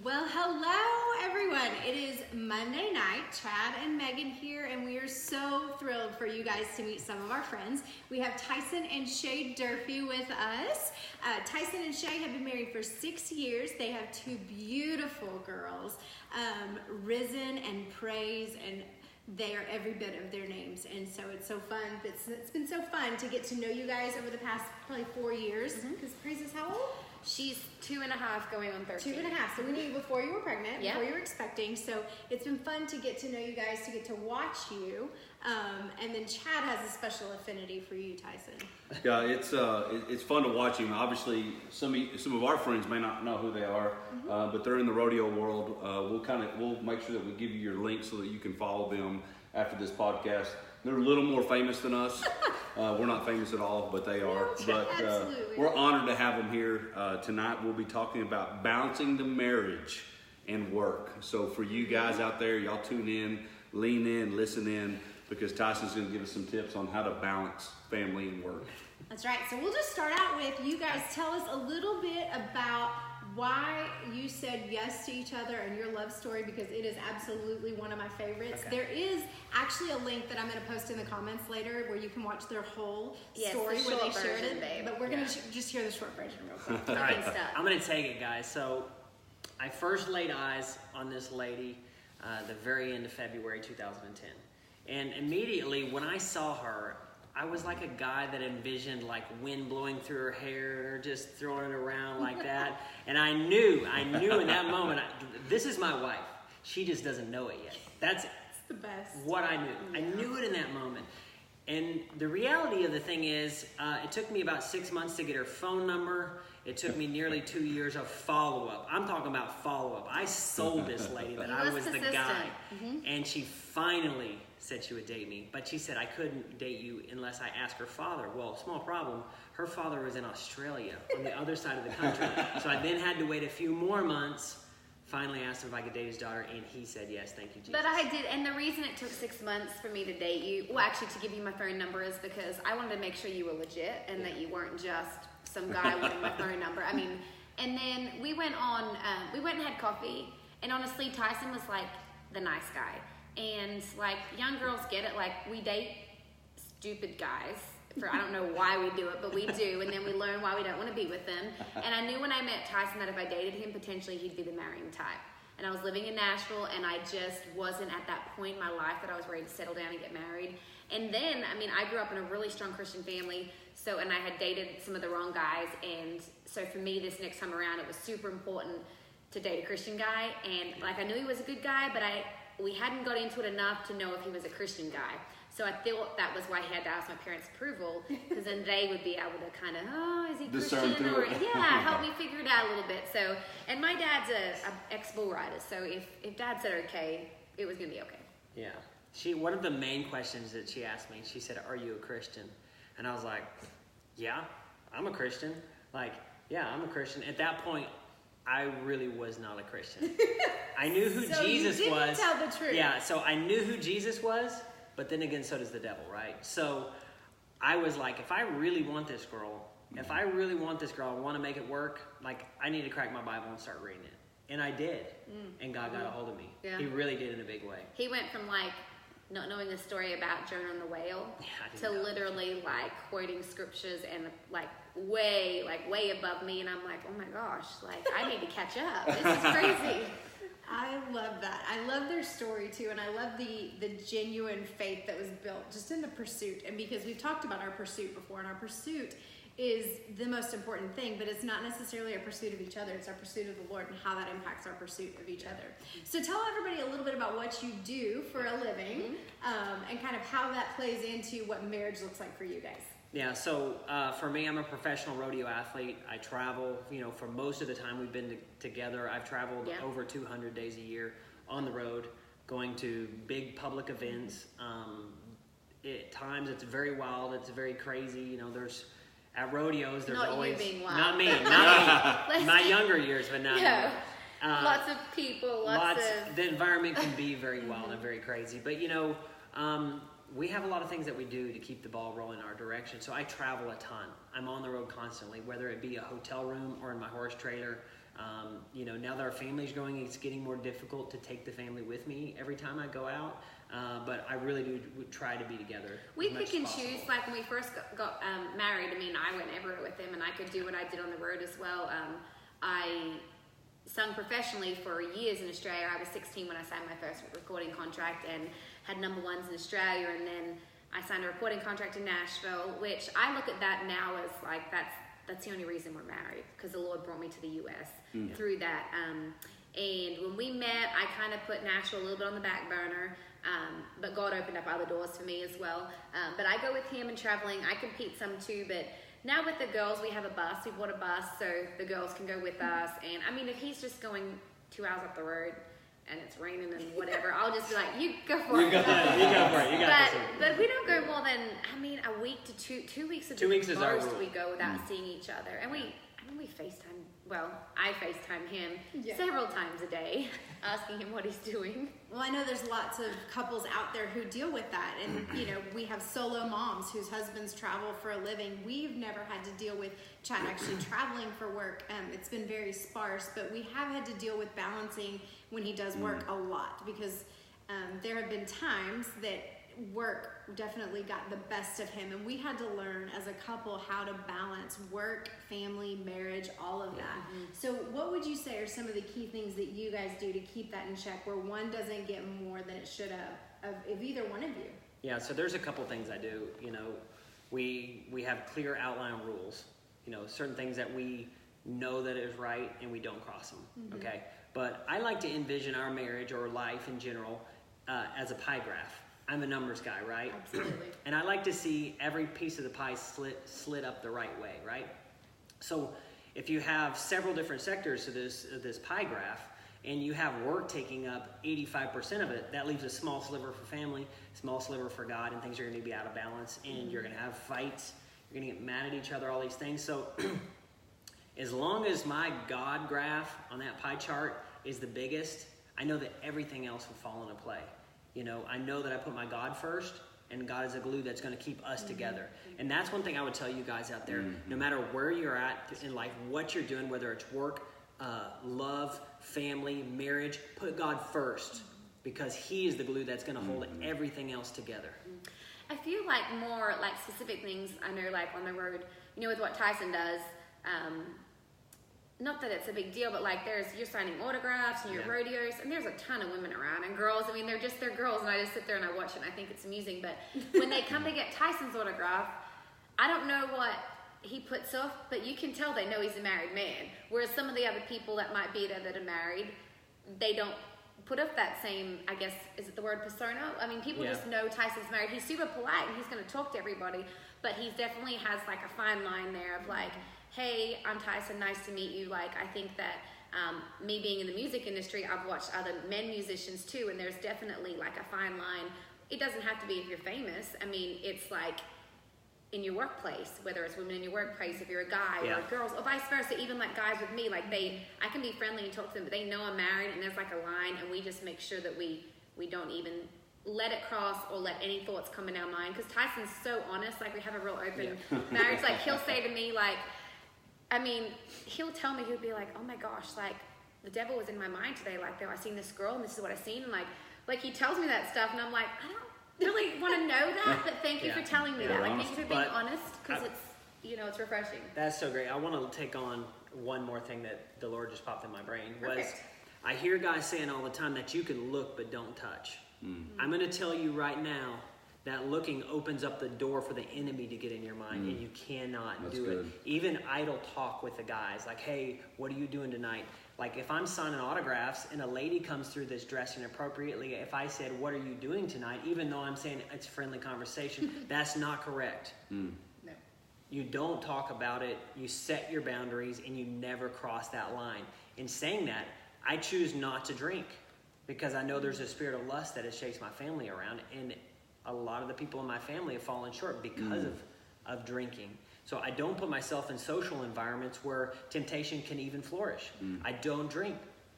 Well, hello everyone. It is Monday night. Chad and Megan here, and we are so thrilled for you guys to meet some of our friends. We have Tyson and Shea Durfey with us. Tyson and Shea have been married for 6 years. They have two beautiful girls, Risen and Praise, and they are every bit of their names, and so it's so fun. It's been so fun to get to know you guys over the past probably 4 years. Because Praise is how old? She's 2.5 going on 13. 2.5. So we knew you before you were pregnant, Yep. before you were expecting. So it's been fun to get to know you guys, to get to watch you. And then Chad has a special affinity for you, Tyson. Yeah, it's fun to watch him. Obviously, some of our friends may not know who they are, but they're in the rodeo world. We'll make sure that we give you your link so that you can follow them after this podcast. They're a little more famous than us. We're not famous at all, but they are. But we're honored to have them here tonight. We'll be talking about balancing the marriage and work. So for you guys out there, y'all tune in, lean in, listen in, because Tyson's going to give us some tips on how to balance family and work. That's right. So we'll just start out with you guys tell us a little bit about why you said yes to each other and your love story, because it is absolutely one of my favorites. Okay. There is actually a link that I'm going to post in the comments later where you can watch their whole story where they shared it. Babe. But we're going to just hear the short version real quick. All right, I'm going to take it, guys. So I first laid eyes on this lady the very end of February 2010. And immediately when I saw her, I was like a guy that envisioned like wind blowing through her hair or just throwing it around like that. And I knew in that moment, this is my wife. She just doesn't know it yet. That's the best. What I knew. Yeah. I knew it in that moment. And the reality of the thing is, it took me about 6 months to get her phone number. It took me nearly 2 years of follow-up. I'm talking about follow-up. I sold this lady that I was the guy. And she finally said she would date me. But she said I couldn't date you unless I asked her father. Well, small problem. Her father was in Australia on the other side of the country. So I then had to wait a few more months. Finally asked him if I could date his daughter, and he said yes, thank you, Jesus. But I did, and the reason it took 6 months for me to date you, well, actually to give you my phone number, is because I wanted to make sure you were legit and that you weren't just some guy wanting my phone number. I mean, and then we went and had coffee, and honestly, Tyson was like the nice guy. And like young girls get it, like we date stupid guys. I don't know why we do it, but we do, and then we learn why we don't want to be with them. And I knew when I met Tyson that if I dated him, potentially he'd be the marrying type. And I was living in Nashville, and I just wasn't at that point in my life that I was ready to settle down and get married. And then, I mean, I grew up in a really strong Christian family, and I had dated some of the wrong guys, and so for me, this next time around, it was super important to date a Christian guy. And like, I knew he was a good guy, but we hadn't got into it enough to know if he was a Christian guy. So I thought that was why he had to ask my parents' approval, because then they would be able to kind of, is he Christian? Or help me figure it out a little bit. So, and my dad's a ex-bull rider, so if Dad said okay, it was gonna be okay. Yeah. One of the main questions that she asked me, she said, "Are you a Christian?" And I was like, "Yeah, I'm a Christian." Like, yeah, I'm a Christian. At that point, I really was not a Christian. I knew who Jesus you didn't was. Tell the truth. Yeah, so I knew who Jesus was. But then again, so does the devil, right? So I was like, if I really want this girl, I want to make it work, like I need to crack my Bible and start reading it. And I did. And God got a hold of me. Yeah. He really did in a big way. He went from like not knowing the story about Jonah and the whale to literally like quoting scriptures and like way above me. And I'm like, oh my gosh, like I need to catch up. This is crazy. I love that. I love their story too, and I love the genuine faith that was built just in the pursuit. And because we've talked about our pursuit before, and our pursuit is the most important thing, but it's not necessarily a pursuit of each other. It's our pursuit of the Lord and how that impacts our pursuit of each other. So tell everybody a little bit about what you do for a living, and kind of how that plays into what marriage looks like for you guys. Yeah, so for me, I'm a professional rodeo athlete. I travel, for most of the time we've been together. I've traveled over 200 days a year on the road, going to big public events. At times it's very wild, it's very crazy. At rodeos, there's not always... You being wild. Not me. My younger years, but not me. Lots of people, lots of... The environment can be very wild and very crazy. But, we have a lot of things that we do to keep the ball rolling in our direction. So I travel a ton. I'm on the road constantly, whether it be a hotel room or in my horse trailer. Now that our family's growing, it's getting more difficult to take the family with me every time I go out. But I really do try to be together. We pick and choose. Like when we first got married, I mean, I went everywhere with him, and I could do what I did on the road as well. I sung professionally for years in Australia. I was 16 when I signed my first recording contract and had number ones in Australia, and then I signed a recording contract in Nashville, which I look at that now as like that's the only reason we're married, because the Lord brought me to the U.S. Through that. And when we met, I kind of put Nashville a little bit on the back burner, but God opened up other doors for me as well. But I go with him and traveling. I compete some too, but now with the girls, we have a bus. We bought a bus so the girls can go with us. And I mean, if he's just going 2 hours up the road and it's raining and whatever, I'll just be like, you go for it. You go for it. You got this. But we don't go more than, a week to 2 weeks. 2 weeks is our rule. We go without seeing each other. And we FaceTime. Well, I FaceTime him several times a day, asking him what he's doing. Well, I know there's lots of couples out there who deal with that. And, we have solo moms whose husbands travel for a living. We've never had to deal with Chad actually traveling for work. It's been very sparse, but we have had to deal with balancing when he does work a lot, because there have been times that work definitely got the best of him, and we had to learn as a couple how to balance work, family, marriage, all of that. So what would you say are some of the key things that you guys do to keep that in check, where one doesn't get more than it should have of either one of you? Yeah, so there's a couple things I do. We have clear outline rules. Certain things that we know that is right and we don't cross them. Okay, but I like to envision our marriage or life in general as a pie graph. I'm a numbers guy, right? Absolutely. And I like to see every piece of the pie slit up the right way, right? So if you have several different sectors to this pie graph, and you have work taking up 85% of it, that leaves a small sliver for family, small sliver for God, and things are going to be out of balance, and you're going to have fights, you're going to get mad at each other, all these things. So as long as my God graph on that pie chart is the biggest, I know that everything else will fall into play. I know that I put my God first, and God is a glue that's going to keep us together. And that's one thing I would tell you guys out there. No matter where you're at in life, what you're doing, whether it's work, love, family, marriage, put God first, because he is the glue that's going to hold everything else together. I feel like more like specific things I know, like on the road, with what Tyson does, not that it's a big deal, but like you're signing autographs and your rodeos, and there's a ton of women around and girls. They're girls, and I just sit there and I watch it and I think it's amusing. But when they come to get Tyson's autograph, I don't know what he puts off, but you can tell they know he's a married man. Whereas some of the other people that might be there that are married, they don't put up that same, I guess, is it the word persona? People just know Tyson's married. He's super polite and he's going to talk to everybody, but he definitely has like a fine line there of like, hey, I'm Tyson, nice to meet you. Like, I think that me being in the music industry, I've watched other men musicians too, and there's definitely like a fine line. It doesn't have to be if you're famous. It's like in your workplace, whether it's women in your workplace, if you're a guy or girls, or vice versa, even like guys with me, like I can be friendly and talk to them, but they know I'm married, and there's like a line, and we just make sure that we don't even let it cross or let any thoughts come in our mind, because Tyson's so honest. Like, we have a real open marriage. Like, he'll say to me, like, he'll tell me, he'll be like, oh my gosh, like, the devil was in my mind today. Like, I seen this girl and this is what I seen. And like he tells me that stuff, and I'm like, I don't really want to know that, but thank you for telling me that. Like, thank you for being honest, because it's, it's refreshing. That's so great. I want to take on one more thing that the Lord just popped in my brain. Perfect. I hear guys saying all the time that you can look but don't touch. I'm going to tell you right now that looking opens up the door for the enemy to get in your mind, and you cannot do it. Even idle talk with the guys, like, hey, what are you doing tonight? Like, if I'm signing autographs and a lady comes through that's dressed inappropriately, if I said, what are you doing tonight, even though I'm saying it's friendly conversation, that's not correct. No. You don't talk about it, you set your boundaries, and you never cross that line. In saying that, I choose not to drink, because I know there's a spirit of lust that has chased my family around, and a lot of the people in my family have fallen short because of drinking. So I don't put myself in social environments where temptation can even flourish. I don't drink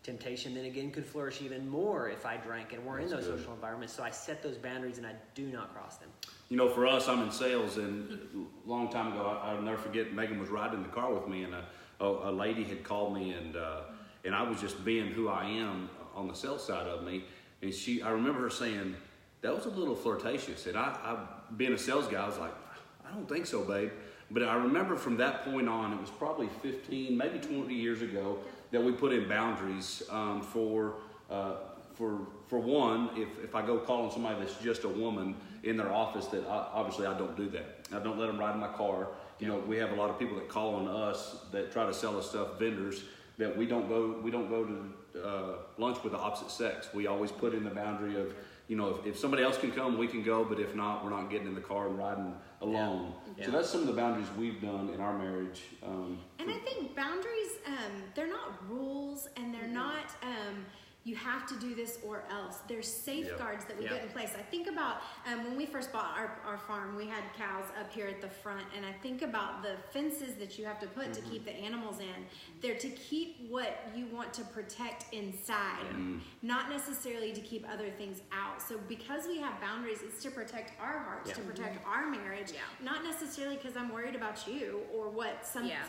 Temptation then again could flourish even more if I drank and were in those social environments. So I set those boundaries and I do not cross them. You know, for us, I'm in sales, and a long time ago, I'll never forget, Megan was riding in the car with me, and a lady had called me, and I was just being who I am on the sales side of me, and I remember her saying, that was a little flirtatious, and I being a sales guy, I was like, I don't think so, babe. But I remember from that point on, it was probably 15, maybe 20 years ago, that we put in boundaries for one, if I go calling somebody that's just a woman in their office, that obviously I don't do that. I don't let them ride in my car. You know, we have a lot of people that call on us that try to sell us stuff, vendors, that we don't go to lunch with the opposite sex. We always put in the boundary of, you know, if somebody else can come, we can go, but if not, we're not getting in the car and riding alone. Yeah. So that's some of the boundaries we've done in our marriage. And I think boundaries, they're not rules, and they're not you have to do this or else. There's safeguards that we put in place. I think about when we first bought our farm, we had cows up here at the front, and I think about the fences that you have to put to keep the animals in. They're to keep what you want to protect inside, not necessarily to keep other things out. So because we have boundaries, it's to protect our hearts, to protect our marriage, not necessarily because I'm worried about you or what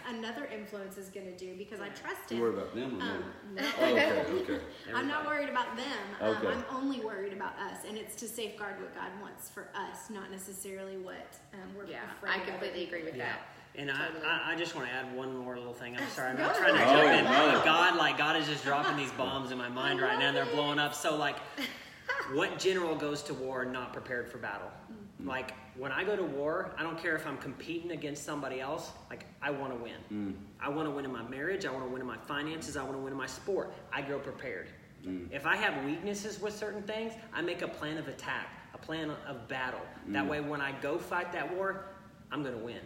another influence is going to do, because I trust him. You worry about them? No. Okay. I'm not worried about them. Okay. I'm only worried about us, and it's to safeguard what God wants for us, not necessarily what we're afraid of. I completely agree with that. And totally. I just want to add one more little thing. I'm sorry, I'm not trying to jump in. God is just dropping these bombs in my mind right now, and they're blowing up. So, like, what general goes to war not prepared for battle? Like, when I go to war, I don't care if I'm competing against somebody else. Like, I want to win. I want to win in my marriage. I want to win in my finances. I want to win in my sport. I go prepared. If I have weaknesses with certain things, I make a plan of attack, a plan of battle. That way, when I go fight that war, I'm going to win.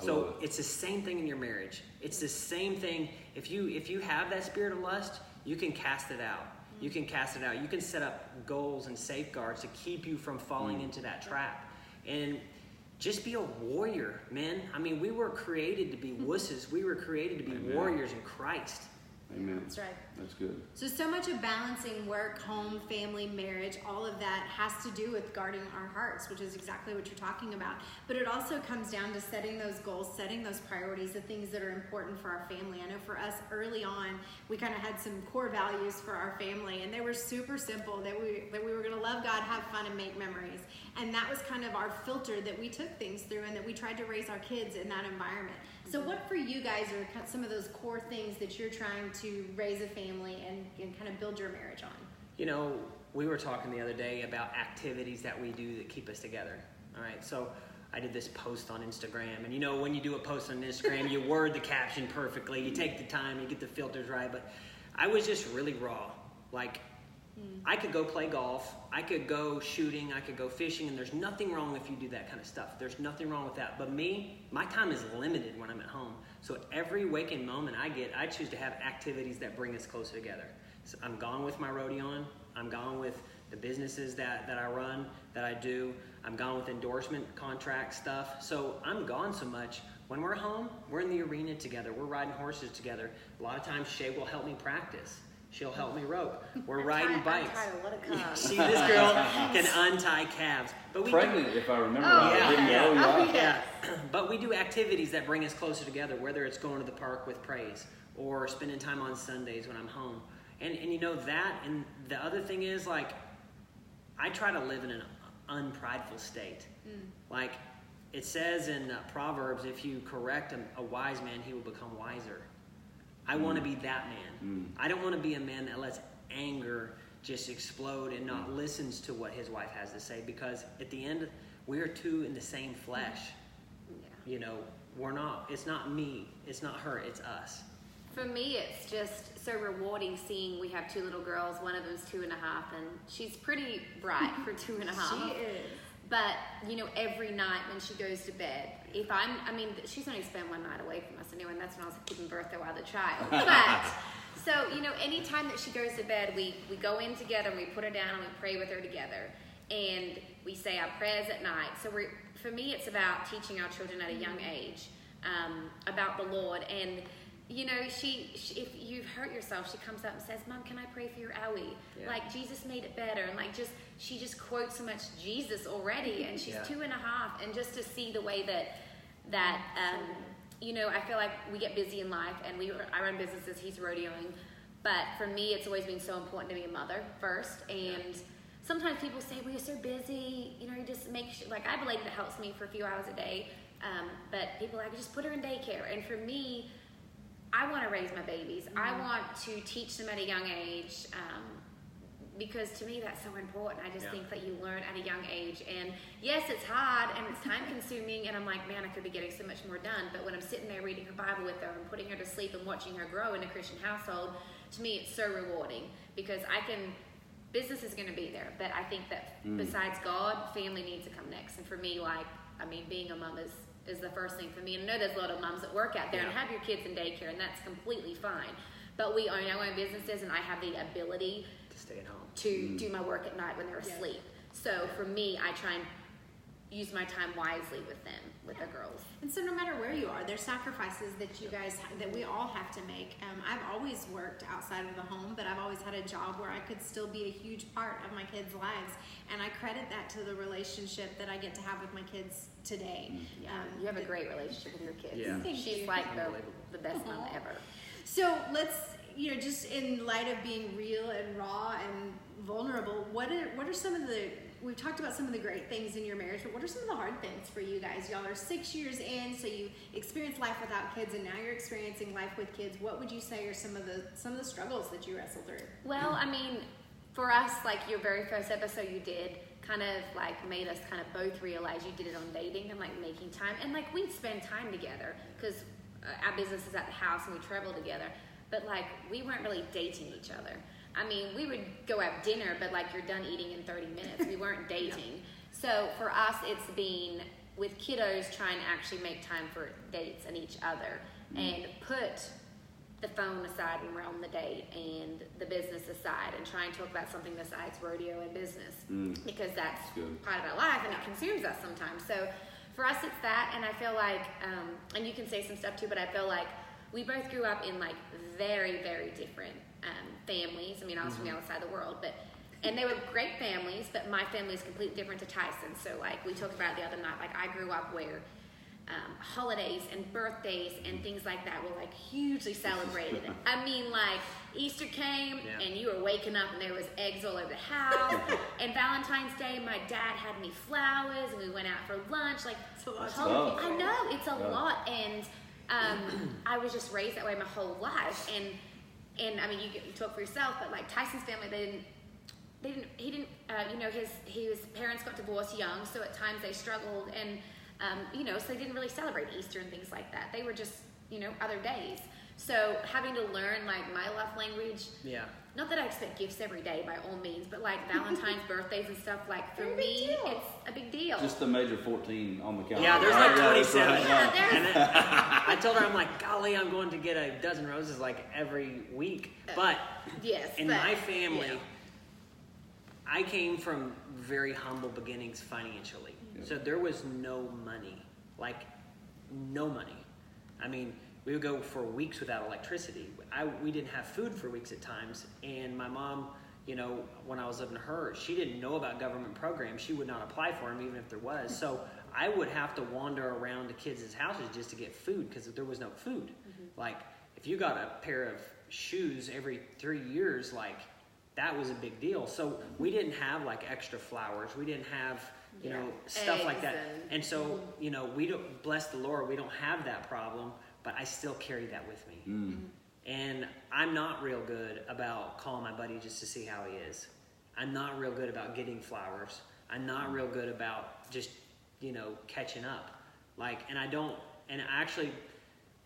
So it's the same thing in your marriage. It's the same thing. If you have that spirit of lust, you can cast it out. You can cast it out. You can set up goals and safeguards to keep you from falling into that trap. And just be a warrior, man. I mean, we were created to be wusses. We were created to be warriors in Christ. Amen. That's right. That's good. So much of balancing work, home, family, marriage, all of that has to do with guarding our hearts, which is exactly what you're talking about. But it also comes down to setting those goals, setting those priorities, the things that are important for our family. I know for us early on, we kind of had some core values for our family, and they were super simple, that we were going to love God, have fun, and make memories. And that was kind of our filter that we took things through, and that we tried to raise our kids in that environment. So what for you guys are some of those core things that you're trying to raise a family and kind of build your marriage on? You know, we were talking the other day about activities that we do that keep us together. All right, so I did this post on Instagram, and you know, when you do a post on Instagram, you word the caption perfectly, you take the time, you get the filters right, but I was just really raw. Like, I could go play golf, I could go shooting, I could go fishing, and there's nothing wrong if you do that kind of stuff. There's nothing wrong with that. But me, my time is limited when I'm at home. So every waking moment I choose to have activities that bring us closer together. So I'm gone with my rodeo on. I'm gone with the businesses that I run, that I do. I'm gone with endorsement contract stuff. So I'm gone so much. When we're home, we're in the arena together. We're riding horses together. A lot of times Shea will help me practice. She'll help me rope. We're riding bikes. I'm tired. What a calf. See, this girl can untie calves. But we pregnant, if I remember right. Yeah. But we do activities that bring us closer together, whether it's going to the park with Praise or spending time on Sundays when I'm home. And you know that, and the other thing is, like, I try to live in an unprideful state. Like, it says in Proverbs, if you correct a wise man, he will become wiser. I want to be that man. I don't want to be a man that lets anger just explode and not listens to what his wife has to say, because at the end, we are two in the same flesh. You know, it's not me, it's not her, it's us. For me, it's just so rewarding seeing we have two little girls. One of them's 2.5, and she's pretty bright for 2.5. She is. But, you know, every night when she goes to bed, she's only spent one night away from us anyway, and that's when I was giving birth to our other child. But, so, you know, anytime that she goes to bed, we go in together, and we put her down, and we pray with her together. And we say our prayers at night. So for me, it's about teaching our children at a young age about the Lord. And you know, she if you've hurt yourself, she comes up and says, "Mom, can I pray for your owie?" Yeah. Like, Jesus made it better. And like, she just quotes so much Jesus already, and she's 2.5. And just to see the way that you know, I feel like we get busy in life, and I run businesses, he's rodeoing. But for me, it's always been so important to be a mother first. And sometimes people say, well, you're so busy, you know, you just make sure, like, I have a lady that helps me for a few hours a day. But people are like, just put her in daycare. And for me, I want to raise my babies. I want to teach them at a young age. Because to me, that's so important. I just think that you learn at a young age. And yes, it's hard and it's time consuming. And I'm like, man, I could be getting so much more done. But when I'm sitting there reading her Bible with her and putting her to sleep and watching her grow in a Christian household, to me, it's so rewarding, because business is going to be there. But I think that besides God, family needs to come next. And for me, like, I mean, being a mom is the first thing for me. And I know there's a lot of moms that work out there and have your kids in daycare, and that's completely fine. But we own our own businesses, and I have the ability To stay at home. to do my work at night when they're asleep. So for me, I try and use my time wisely with them, with the girls. And so no matter where you are, there's sacrifices that you guys, that we all have to make. I've always worked outside of the home, but I've always had a job where I could still be a huge part of my kids' lives. And I credit that to the relationship that I get to have with my kids today. You have a great relationship with your kids. Yeah. Thank She's you. like the best mom ever. So let's, you know, just in light of being real and raw and vulnerable, what are some of the, we've talked about some of the great things in your marriage, but what are some of the hard things for you guys? Y'all are 6 years in, so you experienced life without kids, and now you're experiencing life with kids. What would you say are some of the struggles that you wrestled through? Well, I mean, for us, like your very first episode you did kind of like made us kind of both realize you did it on dating and like making time. And like we'd spend time together because our business is at the house and we travel together. But like we weren't really dating each other. I mean, we would go have dinner, but like you're done eating in 30 minutes. We weren't dating. So for us, it's been with kiddos trying to actually make time for dates and each other and put the phone aside when we're on the date and the business aside and try and talk about something besides rodeo and business because that's part of our life and it consumes us sometimes. So for us, it's that, and I feel like, and you can say some stuff too, but I feel like we both grew up in like very, very different families. I mean, I was from the other side of the world, and they were great families, but my family is completely different to Tyson. So like we talked about it the other night, like I grew up where holidays and birthdays and things like that were like hugely celebrated. I mean, like Easter came and you were waking up and there was eggs all over the house. And Valentine's Day, my dad had me flowers and we went out for lunch. Like, it's a lot. I know it's a lot, and I was just raised that way my whole life. And I mean, you talk for yourself, but like Tyson's family, he didn't, you know, his parents got divorced young, so at times they struggled and. You know, so they didn't really celebrate Easter and things like that. They were just, you know, other days. So having to learn like my love language. Yeah. Not that I expect gifts every day by all means, but like Valentine's, birthdays and stuff, like for me, it's a big deal. Just the major 14 on the calendar. Yeah, there's like 27. And then I told her, I'm like, golly, I'm going to get a dozen roses like every week. But my family, I came from very humble beginnings financially. So there was no money, like no money. I mean, we would go for weeks without electricity. We didn't have food for weeks at times. And my mom, you know, when I was living with her, she didn't know about government programs. She would not apply for them even if there was. So I would have to wander around to kids' houses just to get food because there was no food. Like if you got a pair of shoes every 3 years, like that was a big deal. So we didn't have like extra flowers. We didn't have... you know, stuff like that. And so, you know, we don't, bless the Lord, we don't have that problem, but I still carry that with me. And I'm not real good about calling my buddy just to see how he is. I'm not real good about getting flowers. I'm not real good about just, you know, catching up. Like, and I don't, and actually,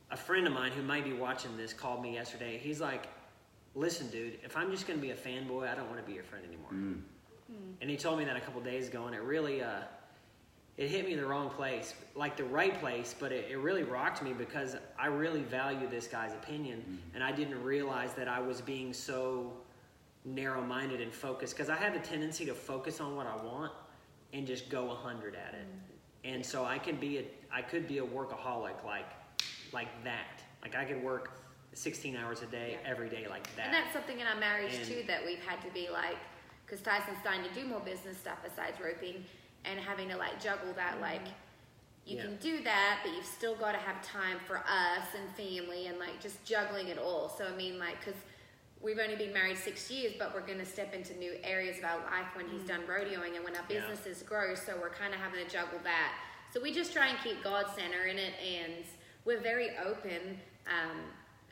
a friend of mine who might be watching this called me yesterday. He's like, listen, dude, if I'm just going to be a fanboy, I don't want to be your friend anymore. And he told me that a couple days ago, and it really, it hit me in the wrong place, like the right place, but it really rocked me because I really value this guy's opinion, and I didn't realize that I was being so narrow-minded and focused, because I have a tendency to focus on what I want and just go 100 at it. And so I could be a workaholic like that. Like I could work 16 hours a day, every day like that. And that's something in our marriage And- too that we've had to be like, because Tyson's starting to do more business stuff besides roping, and having to like juggle that, like you can do that, but you've still got to have time for us and family, and like just juggling it all. So I mean, like, because we've only been married 6 years, but we're going to step into new areas of our life when he's done rodeoing and when our businesses grow. So we're kind of having to juggle that. So we just try and keep God center in it, and we're very open.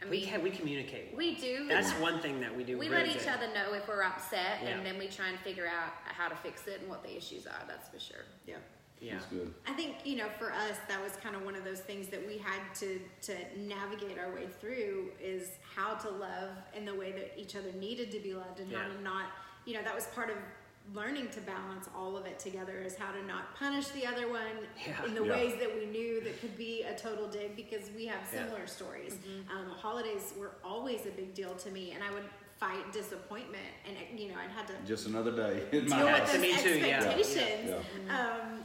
We communicate. We do. That's one thing that we do. We really let each good. other know if we're upset, Yeah. and then we try and figure out how to fix it and what the issues are. That's for sure. Yeah. Yeah. That's good. I think, for us, that was kind of one of those things that we had to navigate our way through, is how to love in the way that each other needed to be loved, and how to not, that was part of learning to balance all of it together, is how to not punish the other one in the ways that we knew that could be a total dig, because we have similar stories. Holidays were always a big deal to me, and I would fight disappointment, and I'd had to Just another day. deal with those Me too, yeah. expectations.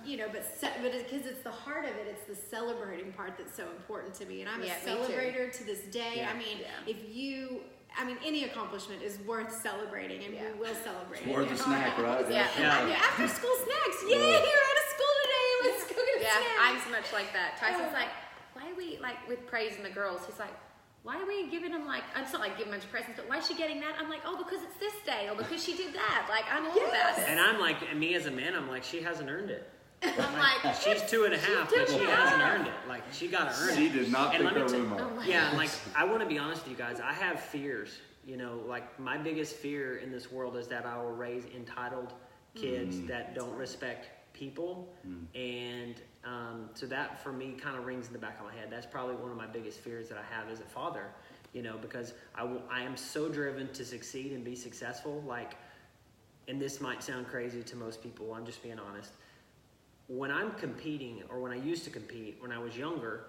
Yeah. But because it's the heart of it, it's the celebrating part that's so important to me, and I'm Yeah, a me too. celebrator to this day. Yeah. I mean, any accomplishment is worth celebrating, and we will celebrate. It's worth a snack, right? Yeah. I mean, after school snacks. Yay, you're out of school today. Let's go get a Yeah, snack. I'm so much like that. Tyson's like, why are we, like, with praising the girls, he's like, why are we giving them, like, it's not like giving a bunch of presents, but why is she getting that? I'm like, oh, because it's this day, or because she did that. Like, I'm all about it. And I'm like, and me as a man, I'm like, she hasn't earned it. I'm like, She's 2.5, but she hasn't earned it. Like, she got to earn it. She did not And pick let me her tell- room up. Yeah, like, I want to be honest with you guys. I have fears. Like, my biggest fear in this world is that I will raise entitled kids that don't respect people. And so that, for me, kind of rings in the back of my head. That's probably one of my biggest fears that I have as a father, because I am so driven to succeed and be successful. Like, and this might sound crazy to most people, I'm just being honest. When I'm competing, or when I used to compete, when I was younger,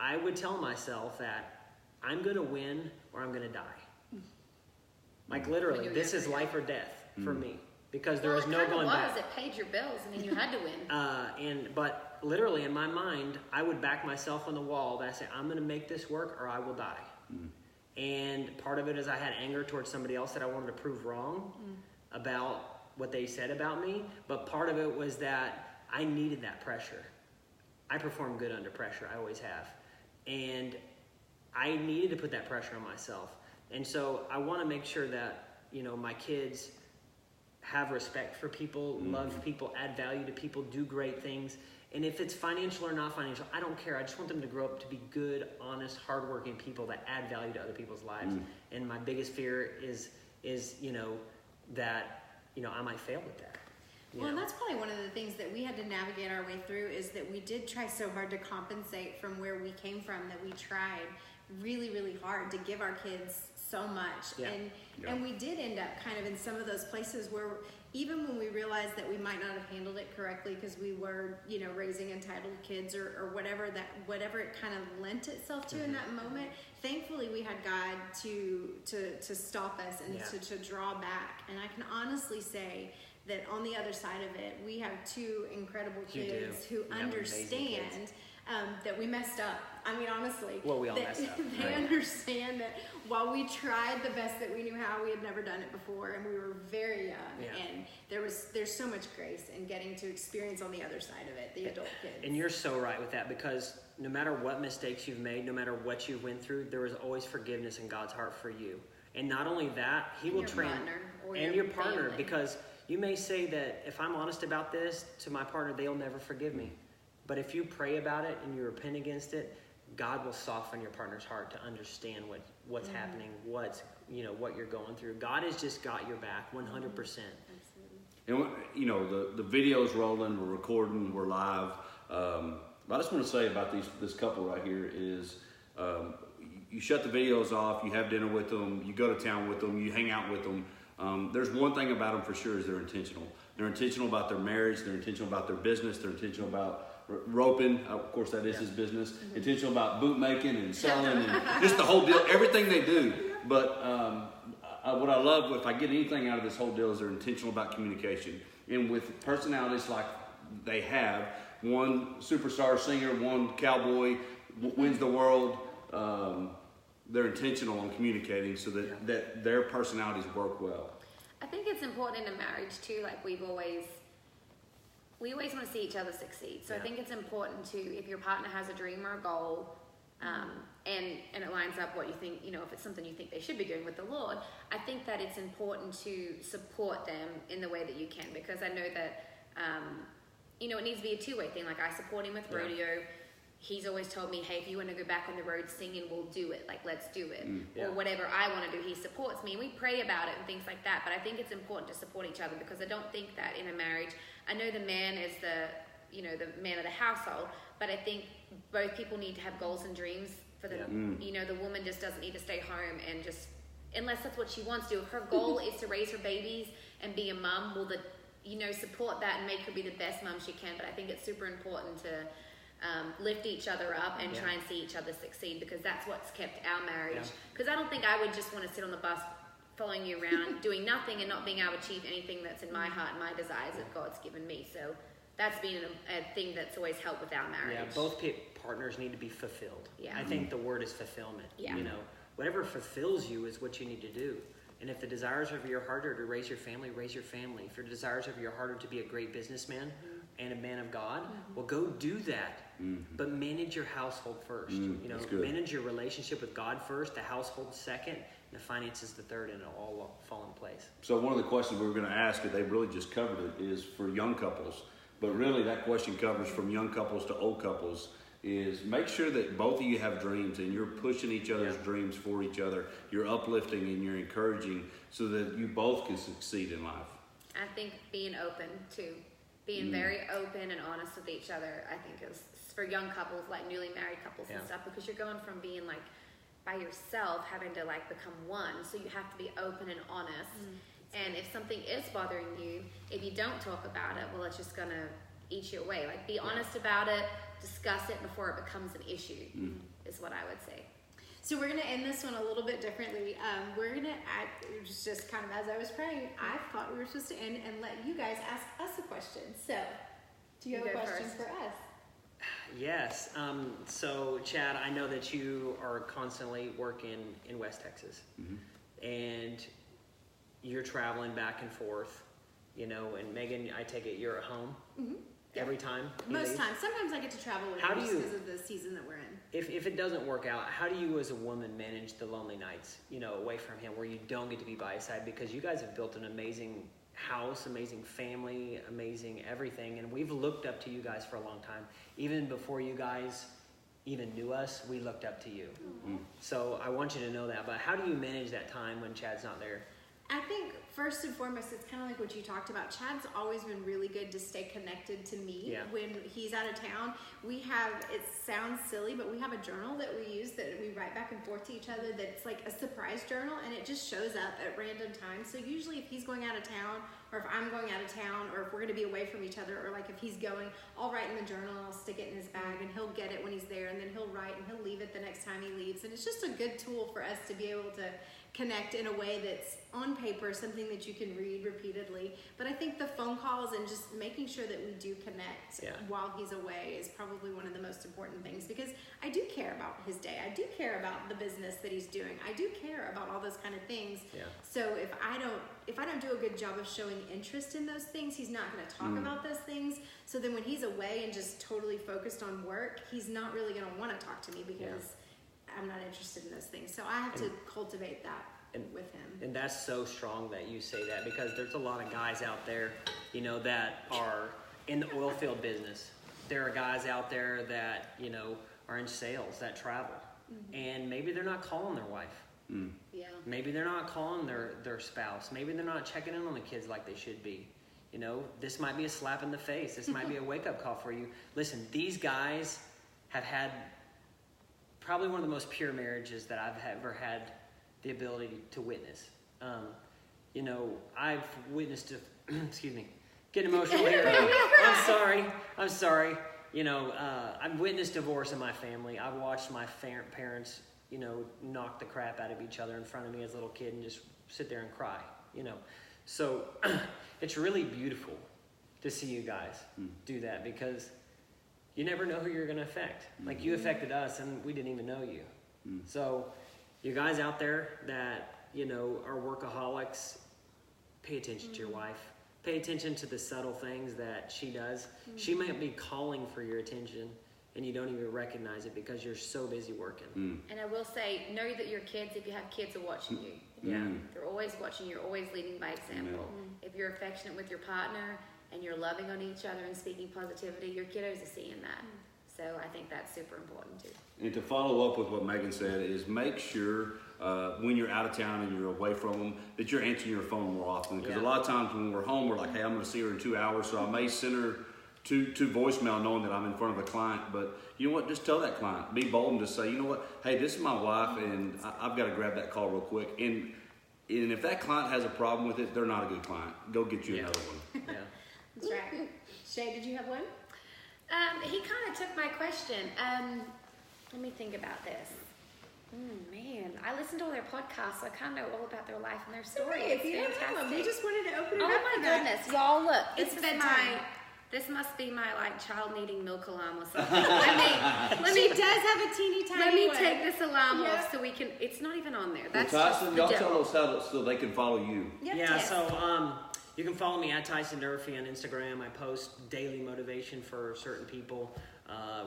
I would tell myself that I'm going to win or I'm going to die. Like, literally, this is life or death for me, because there is no going back. It paid your bills. I mean, you had to win. But literally in my mind, I would back myself on the wall that I say, I'm going to make this work or I will die. And part of it is I had anger towards somebody else that I wanted to prove wrong about what they said about me. But part of it was that I needed that pressure. I perform good under pressure. I always have. And I needed to put that pressure on myself. And so I want to make sure that, my kids have respect for people, love people, add value to people, do great things. And if it's financial or not financial, I don't care. I just want them to grow up to be good, honest, hardworking people that add value to other people's lives. And my biggest fear is that, I might fail with that. Well, and that's probably one of the things that we had to navigate our way through, is that we did try so hard to compensate from where we came from, that we tried really, really hard to give our kids so much. And we did end up kind of in some of those places where, even when we realized that we might not have handled it correctly because we were, raising entitled kids or whatever it kind of lent itself to in that moment, thankfully we had God to stop us and to draw back. And I can honestly say that on the other side of it, we have two incredible kids who understand that we messed up. I mean, honestly. Well, we all messed up. They understand that while we tried the best that we knew how, we had never done it before, and we were very young. And there's so much grace in getting to experience on the other side of it, the adult kids. And you're so right with that, because no matter what mistakes you've made, no matter what you went through, there is always forgiveness in God's heart for you. And not only that, He will train your partner, family. because you may say that if I'm honest about this to my partner, they'll never forgive me. But if you pray about it and you repent against it, God will soften your partner's heart to understand what's happening, what you're going through. God has just got your back 100%. And the video's rolling, we're recording, we're live. But I just want to say about this couple right here is, you shut the videos off, you have dinner with them, you go to town with them, you hang out with them. There's one thing about them for sure, is they're intentional. They're intentional about their marriage, they're intentional about their business, they're intentional about roping, of course that is his business, intentional about boot making and selling and just the whole deal, everything they do. But what I love, if I get anything out of this whole deal, is they're intentional about communication. And with personalities like they have, one superstar singer, one cowboy, wins the world, they're intentional on communicating so that their personalities work well. I think it's important in a marriage too. Like we always want to see each other succeed. So I think it's important to, if your partner has a dream or a goal, and it lines up what you think, if it's something you think they should be doing with the Lord, I think that it's important to support them in the way that you can, because I know that, it needs to be a two-way thing. Like I support him with rodeo. He's always told me, hey, if you want to go back on the road singing, we'll do it. Like, let's do it. Or whatever I want to do, he supports me. And we pray about it and things like that. But I think it's important to support each other, because I don't think that in a marriage, I know the man is the man of the household, but I think both people need to have goals and dreams for them. The woman just doesn't need to stay home and just, unless that's what she wants to do. If her goal is to raise her babies and be a mom, well, support that and make her be the best mom she can. But I think it's super important to lift each other up and try and see each other succeed, because that's what's kept our marriage. Because I don't think I would just want to sit on the bus following you around doing nothing and not being able to achieve anything that's in my heart and my desires that God's given me. So that's been a thing that's always helped with our marriage. Yeah, both partners need to be fulfilled. Yeah. I think the word is fulfillment. Yeah. Whatever fulfills you is what you need to do. And if the desires of your heart are to raise your family, raise your family. If the desires of your heart are to be a great businessman and a man of God, well, go do that. But manage your household first. Manage your relationship with God first, the household second, and the finances the third, and it'll all fall in place. So one of the questions we were going to ask, and they really just covered it, is for young couples. But really that question covers from young couples to old couples, is make sure that both of you have dreams and you're pushing each other's dreams for each other. You're uplifting and you're encouraging so that you both can succeed in life. I think being open too. Being very open and honest with each other, I think, is for young couples, like newly married couples and stuff, because you're going from being like by yourself, having to like become one. So you have to be open and honest. And if something is bothering you, if you don't talk about it, well, it's just gonna eat you away. Like, be honest about it, discuss it before it becomes an issue, is what I would say. So we're going to end this one a little bit differently. We're going to add, just kind of as I was praying, I thought we were supposed to end and let you guys ask us a question. So, do you have a question for us? Yes. So, Chad, I know that you are constantly working in West Texas. And you're traveling back and forth, and Megan, I take it you're at home every time? Most times. Sometimes I get to travel with you just because of the season that we're in. If it doesn't work out, how do you as a woman manage the lonely nights, away from him, where you don't get to be by his side? Because you guys have built an amazing house, amazing family, amazing everything, and we've looked up to you guys for a long time. Even before you guys even knew us, we looked up to you. So I want you to know that. But how do you manage that time when Chad's not there? I think first and foremost, it's kind of like what you talked about. Chad's always been really good to stay connected to me when he's out of town. We have, it sounds silly, but we have a journal that we use that we write back and forth to each other that's like a surprise journal, and it just shows up at random times. So usually if he's going out of town, or if I'm going out of town, or if we're going to be away from each other, or like if he's going, I'll write in the journal and I'll stick it in his bag, and he'll get it when he's there, and then he'll write and he'll leave it the next time he leaves. And it's just a good tool for us to be able to connect in a way that's on paper, something that you can read repeatedly. But I think the phone calls and just making sure that we do connect while he's away is probably one of the most important things, because I do care about his day. I do care about the business that he's doing. I do care about all those kind of things. So if I don't do a good job of showing interest in those things, he's not going to talk about those things. So then when he's away and just totally focused on work, he's not really going to want to talk to me because I'm not interested in those things. So I have to cultivate that with him. And that's so strong that you say that, because there's a lot of guys out there, that are in the oil field business. There are guys out there that, are in sales, that travel. And maybe they're not calling their wife. Maybe they're not calling their spouse. Maybe they're not checking in on the kids like they should be. This might be a slap in the face. This might be a wake-up call for you. Listen, these guys have had probably one of the most pure marriages that I've ever had the ability to witness. I've witnessed, excuse me, getting emotional here. I'm sorry. I've witnessed divorce in my family. I've watched my parents, knock the crap out of each other in front of me as a little kid and just sit there and cry, So it's really beautiful to see you guys do that, because you never know who you're going to affect. Like, you affected us and we didn't even know you. So you guys out there that, are workaholics, pay attention to your wife. Pay attention to the subtle things that she does. She might be calling for your attention, and you don't even recognize it because you're so busy working. And I will say, know that your kids, if you have kids, are watching you. Yeah. They're always watching you. You're always leading by example. If you're affectionate with your partner and you're loving on each other and speaking positivity, your kiddos are seeing that. So I think that's super important too. And to follow up with what Megan said is make sure when you're out of town and you're away from them that you're answering your phone more often. Because a lot of times when we're home, we're like, hey, I'm going to see her in 2 hours, so I may send her to voicemail knowing that I'm in front of a client. But you know what? Just tell that client. Be bold and just say, you know what? Hey, this is my wife, and I've got to grab that call real quick. And if that client has a problem with it, they're not a good client. Go get you another one. Yeah. That's right. Shea, did you have one? He kind of took my question. Let me think about this. Man, I listen to all their podcasts, so I kind of know all about their life and their story. If you don't have them, we just wanted to open it up. Oh my for that. goodness, y'all! Look, It's this is bedtime. This must be my child needing milk alarm or something. She does have a teeny tiny Let me one. take this alarm Yeah. off so we can. It's not even on there. Well, That's Tyson, just y'all the tell devil. us how so they can follow you. Yep, Yeah, yes. so you can follow me at Tyson Durfey on Instagram. I post daily motivation for certain people,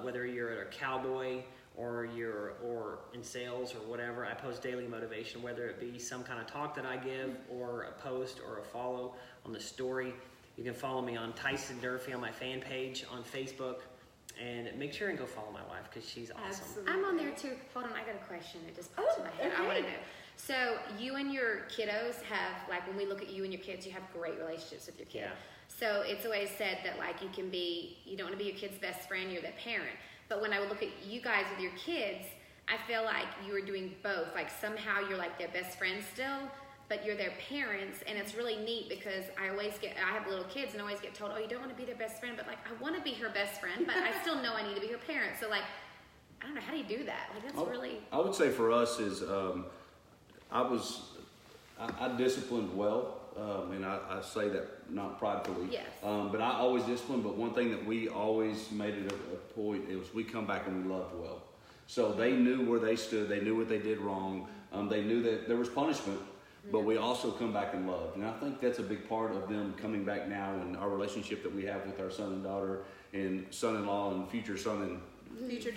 whether you're a cowboy or you're in sales or whatever. I post daily motivation, whether it be some kind of talk that I give or a post or a follow on the story. You can follow me on Tyson Durfey on my fan page on Facebook, and make sure and go follow my wife because she's awesome. Absolutely. I'm on there too. Hold on, I got a question. It just popped in my head. I want to know. So you and your kiddos have, when we look at you and your kids, you have great relationships with your kid. Yeah. So it's always said that you don't want to be your kid's best friend, you're their parent. But when I would look at you guys with your kids, I feel like you were doing both. Somehow you're their best friend still, but you're their parents, and it's really neat because I have little kids and I always get told, oh, you don't want to be their best friend, but I want to be her best friend, but I still know I need to be her parent. So I don't know, how do you do that? That's really... I would say for us is I disciplined well, and I say that not pridefully. Yes. But I always disciplined. But one thing that we always made it a point is we come back and we loved well. So they knew where they stood. They knew what they did wrong. They knew that there was punishment, but we also come back and loved. And I think that's a big part of them coming back now and our relationship that we have with our son and daughter and son-in-law and future son and future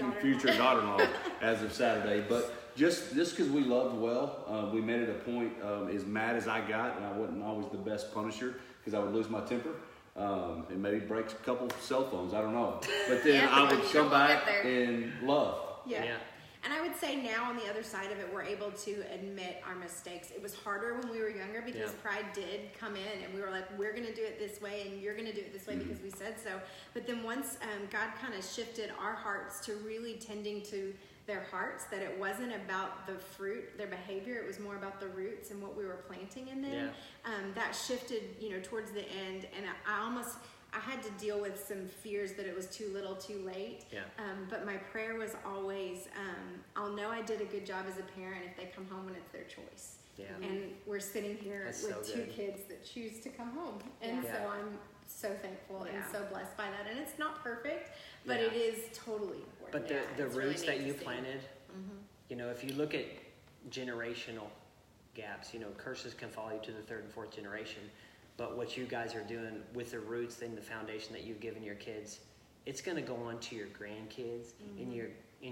daughter-in-law as of Saturday. But just because we loved well, we made it a point, as mad as I got, and I wasn't always the best punisher because I would lose my temper and maybe break a couple cell phones, I don't know. But then I would come back and love. Yeah. Yeah. And I would say now on the other side of it, we're able to admit our mistakes. It was harder when we were younger because pride did come in and we were like, we're going to do it this way and you're going to do it this way because we said so. But then once God kind of shifted our hearts to really tending to their hearts, that it wasn't about the fruit, their behavior, it was more about the roots and what we were planting in them. That shifted, towards the end, and I had to deal with some fears that it was too little too late. But my prayer was always, I'll know I did a good job as a parent if they come home and it's their choice. And we're sitting here with two kids that choose to come home. And so I'm so thankful and so blessed by that. And it's not perfect, but it is totally important. But the roots really that you neat to see. planted, if you look at generational gaps, curses can follow you to the third and fourth generation. But what you guys are doing with the roots and the foundation that you've given your kids, it's going to go on to your grandkids and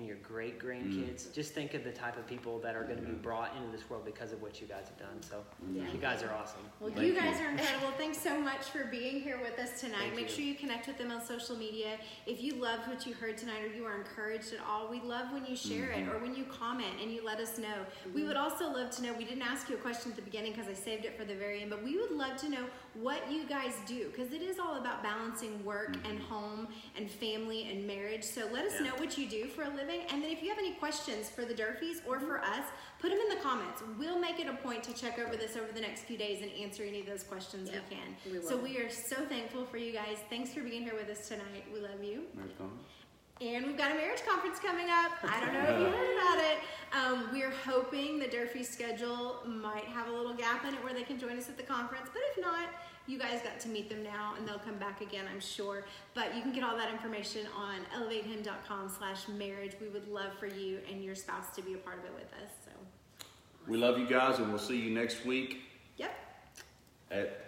your great grandkids. Just think of the type of people that are going to be brought into this world because of what you guys have done. So you guys are awesome. Well, you guys are incredible. Thanks so much for being here with us tonight. Make sure you connect with them on social media. If you loved what you heard tonight or you are encouraged at all, we love when you share it or when you comment and you let us know. We would also love to know, we didn't ask you a question at the beginning because I saved it for the very end, but we would love to know what you guys do because it is all about balancing work and home and family and marriage. So let us know what you do for a living. And then if you have any questions for the Durfeys or for us, put them in the comments. We'll make it a point to check over this over the next few days and answer any of those questions we can. So we are so thankful for you guys. Thanks for being here with us tonight. We love you. And we've got a marriage conference coming up. I don't know if you heard about it. We're hoping the Durfee schedule might have a little gap in it where they can join us at the conference. But if not, you guys got to meet them now, and they'll come back again, I'm sure. But you can get all that information on elevatehim.com/marriage. We would love for you and your spouse to be a part of it with us. So We love you guys, and we'll see you next week. Yep. At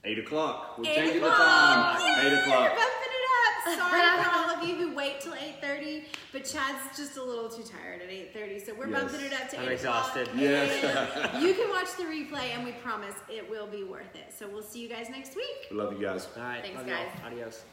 8 o'clock. We're 8 changing the o'clock. time. Yay, 8 o'clock. We're bumping it up. Sorry for all of you who wait till 8:30, but Chad's just a little too tired at 8:30, so we're bumping it up to 8 I'm exhausted. o'clock. Yes. You can watch the replay, and we promise it will be worth it. So we'll see you guys next week. We love you guys. All right. Thanks, love y'all. guys. Adios.